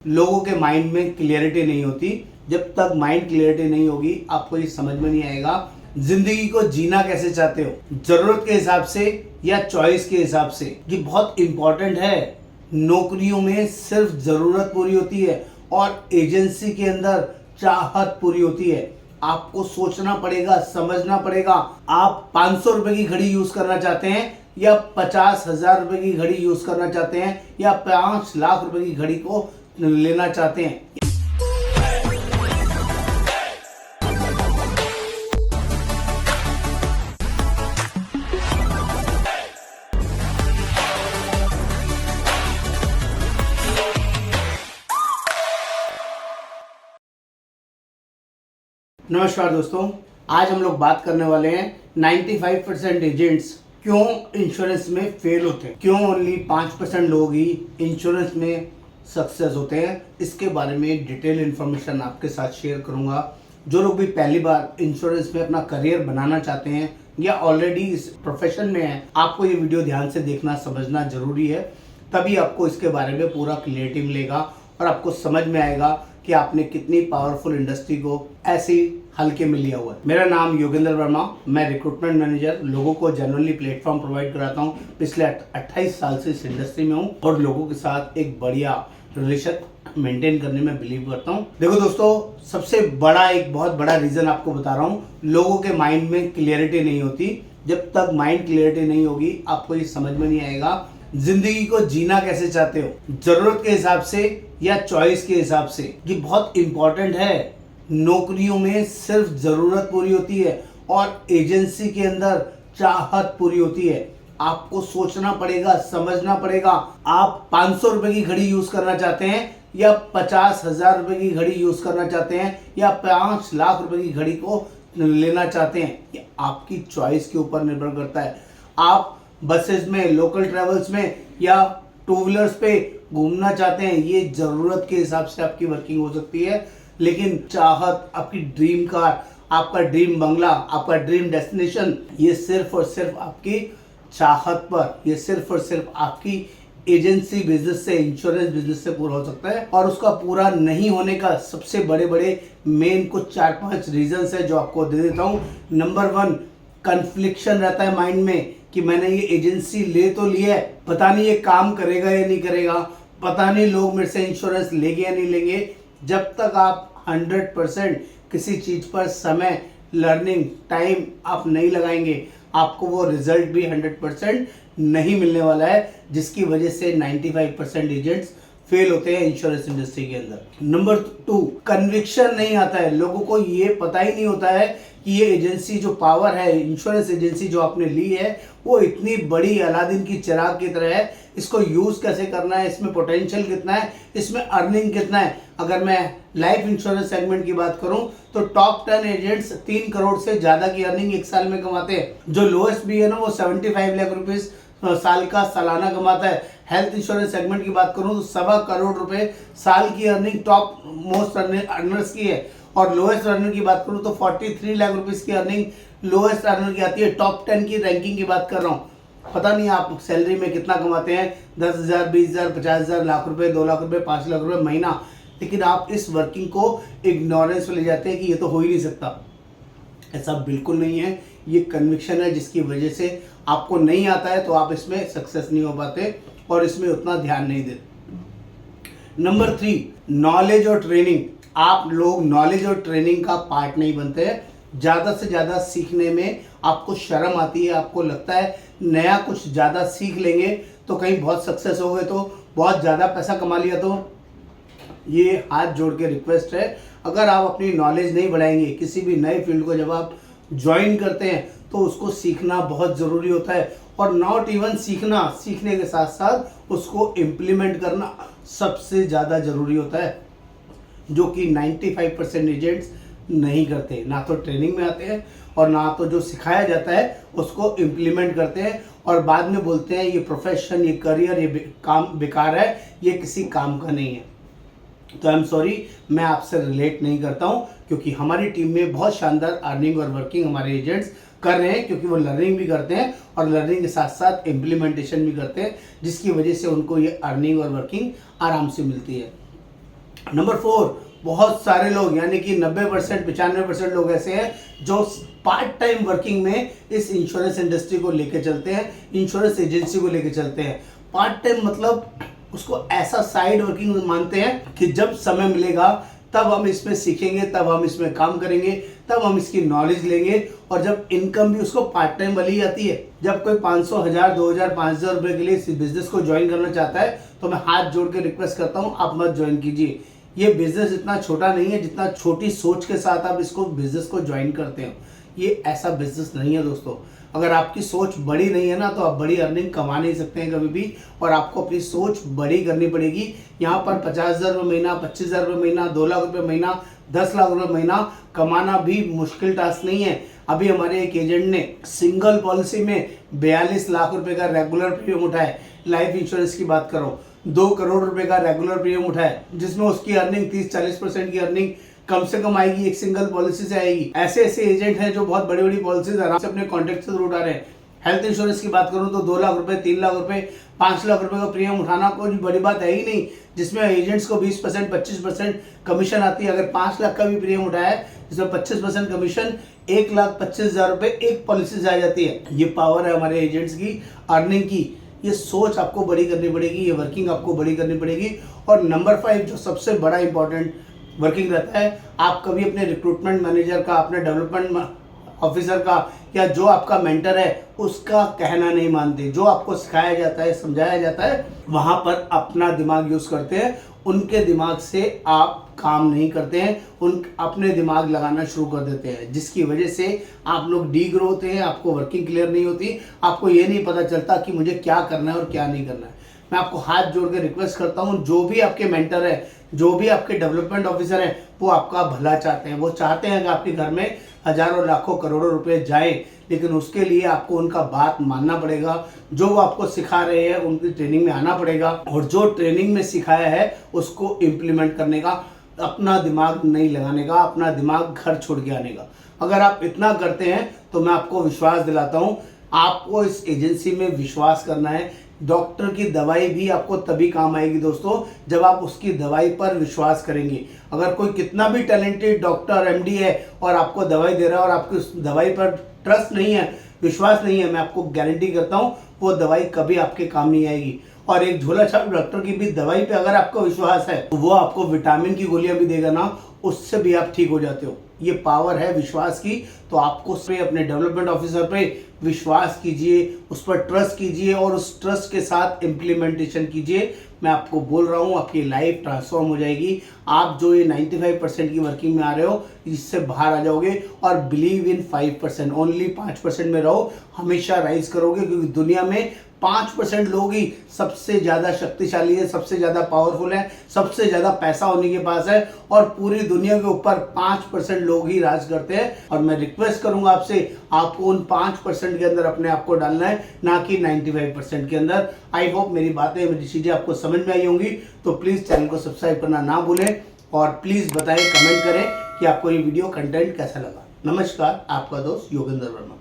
लोगों के माइंड में क्लियरिटी नहीं होती। जब तक माइंड क्लियरिटी नहीं होगी आपको ये समझ में नहीं आएगा जिंदगी को जीना कैसे चाहते हो, जरूरत के हिसाब से या चॉइस के हिसाब से। ये बहुत इंपॉर्टेंट है। नौकरियों में सिर्फ जरूरत पूरी होती है और एजेंसी के अंदर चाहत पूरी होती है। आपको सोचना पड़ेगा, समझना पड़ेगा। आप 500 रुपए की घड़ी यूज करना चाहते हैं या 50,000 रुपए की घड़ी यूज करना चाहते हैं या 5 लाख रुपए की घड़ी को लेना चाहते हैं। नमस्कार दोस्तों, आज हम लोग बात करने वाले हैं 95% एजेंट्स क्यों इंश्योरेंस में फेल होते हैं, क्यों ओनली 5% लोग ही इंश्योरेंस में सक्सेस होते हैं। इसके बारे में डिटेल इन्फॉर्मेशन आपके साथ शेयर करूंगा। जो लोग भी पहली बार इंश्योरेंस में अपना करियर बनाना चाहते हैं या ऑलरेडी इस प्रोफेशन में हैं, आपको ये वीडियो ध्यान से देखना समझना जरूरी है। तभी आपको इसके बारे में पूरा क्लियरिटी मिलेगा और आपको समझ में आएगा कि आपने कितनी पावरफुल इंडस्ट्री को ऐसे हल्के में लिया हुआ है। मेरा नाम योगेंद्र वर्मा, मैं रिक्रूटमेंट मैनेजर, लोगों को जनरली प्लेटफॉर्म प्रोवाइड कराता हूँ। पिछले 28 साल से इस इंडस्ट्री में हूँ और लोगों के साथ एक बढ़िया रिलेशन मेंटेन करने में बिलीव करता हूँ। देखो दोस्तों, सबसे बड़ा एक बहुत बड़ा रीजन आपको बता रहा हूँ, लोगों के माइंड में क्लियरिटी नहीं होती। जब तक माइंड क्लियरिटी नहीं होगी आपको ये समझ में नहीं आएगा जिंदगी को जीना कैसे चाहते हो, जरूरत के हिसाब से या चॉइस के हिसाब से। ये बहुत इंपॉर्टेंट है। नौकरियों में सिर्फ जरूरत पूरी होती है और एजेंसी के अंदर चाहत पूरी होती है। आपको सोचना पड़ेगा, समझना पड़ेगा। आप 500 रुपए की घड़ी यूज करना चाहते हैं या 50,000 रुपए की घड़ी यूज करना चाहते हैं या 5 लाख रुपए की घड़ी को लेना चाहते हैं, ये आपकी चॉइस के ऊपर निर्भर करता है। आप बसेस में, लोकल ट्रेवल्स में या टू व्हीलर्स पे घूमना चाहते हैं, ये जरूरत के हिसाब से आपकी वर्किंग हो सकती है। लेकिन चाहत, आपकी ड्रीम कार, आपका ड्रीम बंगला, आपका ड्रीम डेस्टिनेशन, ये सिर्फ और सिर्फ आपकी चाहत पर, ये सिर्फ और सिर्फ आपकी एजेंसी बिजनेस से, इंश्योरेंस बिजनेस से पूरा हो सकता है। और उसका पूरा नहीं होने का सबसे बड़े बड़े मेन कुछ 4-5 रीजंस है जो आपको दे देता हूँ। नंबर 1, कन्फ्लिक्शन रहता है माइंड में कि मैंने ये एजेंसी ले तो लिया है, पता नहीं ये काम करेगा या नहीं करेगा, पता नहीं लोग मेरे से इंश्योरेंस लेंगे या नहीं लेंगे। जब तक आप 100% किसी चीज पर समय, लर्निंग टाइम आप नहीं लगाएंगे, आपको वो रिजल्ट भी 100% नहीं मिलने वाला है, जिसकी वजह से 95% एजेंट्स फेल होते हैं इंश्योरेंस इंडस्ट्री के अंदर। नंबर 2, कन्विक्शन नहीं आता है। लोगों को ये पता ही नहीं होता है कि ये एजेंसी जो पावर है, इंश्योरेंस एजेंसी जो आपने ली है, वो इतनी बड़ी अलादीन की चिराग की तरह है। इसको यूज कैसे करना है, इसमें पोटेंशियल कितना है, इसमें अर्निंग कितना है। अगर मैं लाइफ इंश्योरेंस सेगमेंट की बात करूं तो टॉप 10 एजेंट्स 3 करोड़ से ज्यादा की अर्निंग एक साल में कमाते हैं। जो लोएस्ट भी है ना, वो 75 लाख रुपीज साल का सालाना कमाता है। हेल्थ इंश्योरेंस सेगमेंट की बात करूं तो 1.25 करोड़ रुपए साल की अर्निंग टॉप मोस्ट अर्नर्स की है। और लोएस्ट अर्नर की बात करूं तो 43 लाख रुपीस की अर्निंग लोएस्ट अर्नर की आती है। टॉप 10 की रैंकिंग की बात कर रहा हूं। पता नहीं आप सैलरी में कितना कमाते हैं, 10,000, 20,000, 50,000, लाख रुपए, 2 लाख रुपए, 5 लाख रुपए महीना, लेकिन आप इस वर्किंग को इग्नोरेंस में ले जाते हैं कि ये तो हो ही नहीं सकता। ऐसा बिल्कुल नहीं है। ये कन्विक्शन है जिसकी वजह से आपको नहीं आता है तो आप इसमें सक्सेस नहीं हो पाते और इसमें उतना ध्यान नहीं देते। नंबर 3, नॉलेज और ट्रेनिंग। आप लोग नॉलेज और ट्रेनिंग का पार्ट नहीं बनते हैं। ज़्यादा से ज़्यादा सीखने में आपको शर्म आती है। आपको लगता है नया कुछ ज़्यादा सीख लेंगे तो कहीं बहुत सक्सेस हो गए, तो बहुत ज़्यादा पैसा कमा लिया। तो ये हाथ जोड़ के रिक्वेस्ट है, अगर आप अपनी नॉलेज नहीं बढ़ाएंगे, किसी भी नए फील्ड को जब आप ज्वाइन करते हैं तो उसको सीखना बहुत ज़रूरी होता है। और नॉट इवन सीखना, सीखने के साथ साथ उसको इम्प्लीमेंट करना सबसे ज़्यादा ज़रूरी होता है, जो कि 95% एजेंट्स नहीं करते। ना तो ट्रेनिंग में आते हैं और ना तो जो सिखाया जाता है उसको इम्प्लीमेंट करते हैं और बाद में बोलते हैं ये प्रोफेशन, ये करियर, ये काम बेकार है, ये किसी काम का नहीं है। तो आई एम सॉरी, मैं आपसे रिलेट नहीं करता हूं, क्योंकि हमारी टीम में बहुत शानदार अर्निंग और वर्किंग हमारे एजेंट्स कर रहे हैं, क्योंकि वो लर्निंग भी करते हैं और लर्निंग के साथ साथ इम्प्लीमेंटेशन भी करते हैं, जिसकी वजह से उनको ये अर्निंग और वर्किंग आराम से मिलती है। नंबर 4, बहुत सारे लोग यानी कि 90% 95% लोग ऐसे हैं जो पार्ट टाइम वर्किंग में इस इंश्योरेंस इंडस्ट्री को लेके चलते हैं, इंश्योरेंस एजेंसी को लेके चलते हैं। पार्ट टाइम मतलब उसको ऐसा साइड वर्किंग मानते हैं कि जब समय मिलेगा तब हम इसमें सीखेंगे, तब हम इसमें काम करेंगे, तब हम इसकी नॉलेज लेंगे, और जब इनकम भी उसको पार्ट टाइम वाली ही आती है। जब कोई 500, 1000, 2000, 5000 रुपए के लिए इस बिजनेस को ज्वाइन करना चाहता है तो मैं हाथ जोड़ के रिक्वेस्ट करता हूं, आप मत ज्वाइन कीजिए। ये बिजनेस इतना छोटा नहीं है जितना छोटी सोच के साथ आप इसको बिजनेस को ज्वाइन करते हो। ये ऐसा बिजनेस नहीं है दोस्तों। अगर आपकी सोच बड़ी नहीं है ना तो आप बड़ी अर्निंग कमा नहीं सकते हैं कभी भी, और आपको अपनी सोच बड़ी करनी पड़ेगी। यहाँ पर 50,000 रुपये महीना, 25,000 रुपये महीना, 2 लाख रुपये महीना, 10 लाख रुपये महीना कमाना भी मुश्किल टास्क नहीं है। अभी हमारे एक एजेंट ने सिंगल पॉलिसी में 42 लाख रुपए का रेगुलर प्रीमियम उठाया। लाइफ इंश्योरेंस की बात करो, 2 करोड़ रुपए का रेगुलर प्रीमियम उठाया, जिसमें उसकी अर्निंग 30-40% की अर्निंग कम से कम आएगी, एक सिंगल पॉलिसी से आएगी। ऐसे ऐसे एजेंट हैं जो बहुत बड़ी बड़ी पॉलिसीज आराम से अपने कॉन्ट्रैक्ट से उठा रहे हैं। हेल्थ इंश्योरेंस की बात करूं तो 2 लाख रुपए, 3 लाख रुपए, 5 लाख रुपए का प्रीमियम उठाना कोई बड़ी बात है ही नहीं, जिसमें एजेंट्स को 20%, 25% कमीशन आती है। अगर 5 लाख का भी प्रीमियम उठाया है जिसमें 25% कमीशन, 1,25,000 रुपए एक पॉलिसी से आ जाती है। ये पावर है हमारे एजेंट्स की अर्निंग की। ये सोच आपको बड़ी करनी पड़ेगी, ये वर्किंग आपको बड़ी करनी पड़ेगी। और नंबर 5 जो सबसे बड़ा इंपॉर्टेंट वर्किंग रहता है, आप कभी अपने रिक्रूटमेंट मैनेजर का, अपने डेवलपमेंट ऑफिसर का, या जो आपका मेंटर है उसका कहना नहीं मानते। जो आपको सिखाया जाता है, समझाया जाता है, वहां पर अपना दिमाग यूज करते हैं। उनके दिमाग से आप काम नहीं करते हैं, उन अपने दिमाग लगाना शुरू कर देते हैं, जिसकी वजह से आप लोग डी ग्रो होते हैं, आपको वर्किंग क्लियर नहीं होती, आपको ये नहीं पता चलता कि मुझे क्या करना है और क्या नहीं करना है। मैं आपको हाथ जोड़ के रिक्वेस्ट करता हूं, जो भी आपके मेंटर है, जो भी आपके डेवलपमेंट ऑफिसर हैं, वो आपका भला चाहते हैं। वो चाहते हैं कि आपके घर में हजारों, लाखों, करोड़ों रुपए जाएं, लेकिन उसके लिए आपको उनका बात मानना पड़ेगा। जो वो आपको सिखा रहे हैं उनकी ट्रेनिंग में आना पड़ेगा, और जो ट्रेनिंग में सिखाया है उसको इम्प्लीमेंट करने का, अपना दिमाग नहीं लगाने का, अपना दिमाग घर छोड़ के आने का। अगर आप इतना करते हैं तो मैं आपको विश्वास दिलाता हूं, आपको इस एजेंसी में विश्वास करना है। डॉक्टर की दवाई भी आपको तभी काम आएगी दोस्तों, जब आप उसकी दवाई पर विश्वास करेंगे। अगर कोई कितना भी टैलेंटेड डॉक्टर, एमडी है और आपको दवाई दे रहा है और आपकी उस दवाई पर ट्रस्ट नहीं है, विश्वास नहीं है, मैं आपको गारंटी करता हूं वो दवाई कभी आपके काम नहीं आएगी। और एक झोला छाप डॉक्टर की भी दवाई पे अगर आपको विश्वास है तो वो आपको विटामिन की गोलियां भी देगा ना, उससे भी आप ठीक हो जाते हो। ये पावर है विश्वास की। तो आपको अपने डेवलपमेंट ऑफिसर पे विश्वास कीजिए, उस पर ट्रस्ट कीजिए और उस ट्रस्ट के साथ इम्प्लीमेंटेशन कीजिए। मैं आपको बोल रहा हूँ, आपकी लाइफ ट्रांसफॉर्म हो जाएगी। आप जो ये 95% की वर्किंग में आ रहे हो, इससे बाहर आ जाओगे और बिलीव इन 5%, ओनली 5% में रहो, हमेशा राइज करोगे, क्योंकि दुनिया में 5% लोग ही सबसे ज्यादा शक्तिशाली है, सबसे ज्यादा पावरफुल है, सबसे ज्यादा पैसा उन्हीं के पास है, और पूरी दुनिया के ऊपर 5% लोग ही राज करते हैं। और मैं रिक्वेस्ट करूंगा आपसे, आपको उन 5% के अंदर अपने आप को डालना है, ना कि 95% के अंदर। आई होप मेरी बातें, मेरी चीजें आपको समझ में आई होंगी। तो प्लीज चैनल को सब्सक्राइब करना ना भूलें, और प्लीज बताएं, कमेंट करें कि आपको ये वीडियो कंटेंट कैसा लगा। नमस्कार, आपका दोस्त योगेंद्र वर्मा।